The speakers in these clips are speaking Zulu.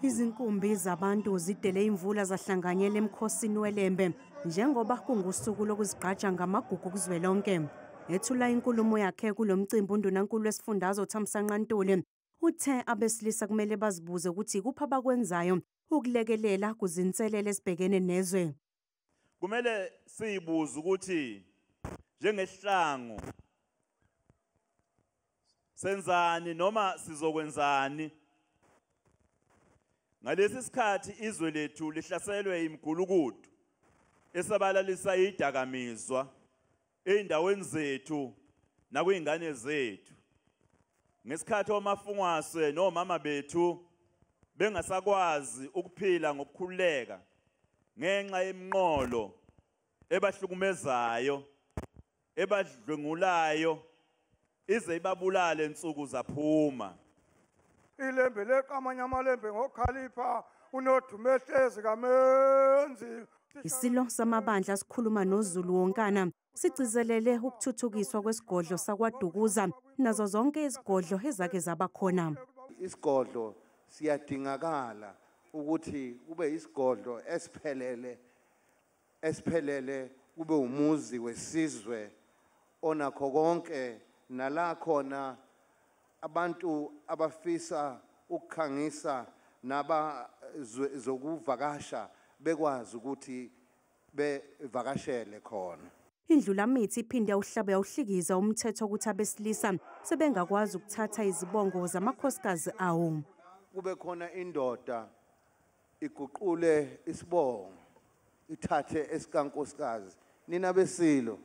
Izinkumbi zabantu zidele imvula zahlanganyela emkhosini weLembe njengoba kungusuku lokuzigqaja ngamagugu kuzwelonke. Ethula inkulumo yakhe kulomcimbi uNdunankulu wesifundazwe uThamsanqa Ntuli uthe abesilisa kumele bazibuze ukuthi kuphi abakwenzayo ukulekelela kuzinselele esibhekene nezwe. Kumele sizibuze ukuthi njengehlangu senzani noma sizokwenzani. Ngalesi sikhathi izwe lethu lihlaselwe imigulukudu esabalalisa idakamizwa eindaweni zethu nakuyingane zethu. Ngesikhathi omafungwaswe nomama bethu bengasakwazi ukuphila ngokukhululeka ngenxa yemnqolo ebahlukumezayo ebadlwengulayo ize ibabulale insuku zaphuma. Ilembe leqamanye amalembe ngokhalipha unodumehlezi kamenzi. Isilo samabandla sikhuluma noZulu wonkana sigcizelele ukuthuthukiswa kwesigodlo sakwaDukuza nazo zonke izigodlo ezake zabakhona. Isigodlo siyadingakala ukuthi kube isigodlo esiphelele kube umuzi wesizwe onakho konke nala khona abantu abafisa ukukhangisa nabazokuvakasha bekwazi ukuthi bevakashele khona. Indlulamithi iphinde uhlabe yawuhlikiza umthetho ukuthi abesilisa sebengakwazi ukuthatha izibongo zamakhosikazi awo. Kube khona indoda iguqule isibongo ithathe esikankosikazi nina besilo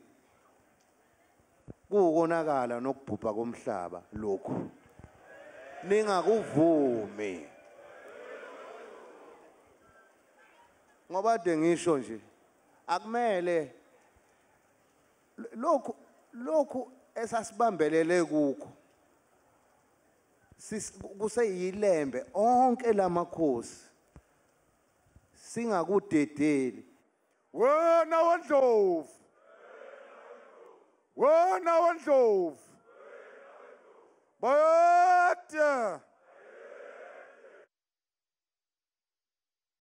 kuwukonakala nokubhubha komhlaba lokhu ningakuvumi ngoba ade ngisho nje akumele lokhu esasibambelele kukho kuseyilembe onke lamakhosi singakudedeli. Wena wandlovu, wena wandlovu, bayada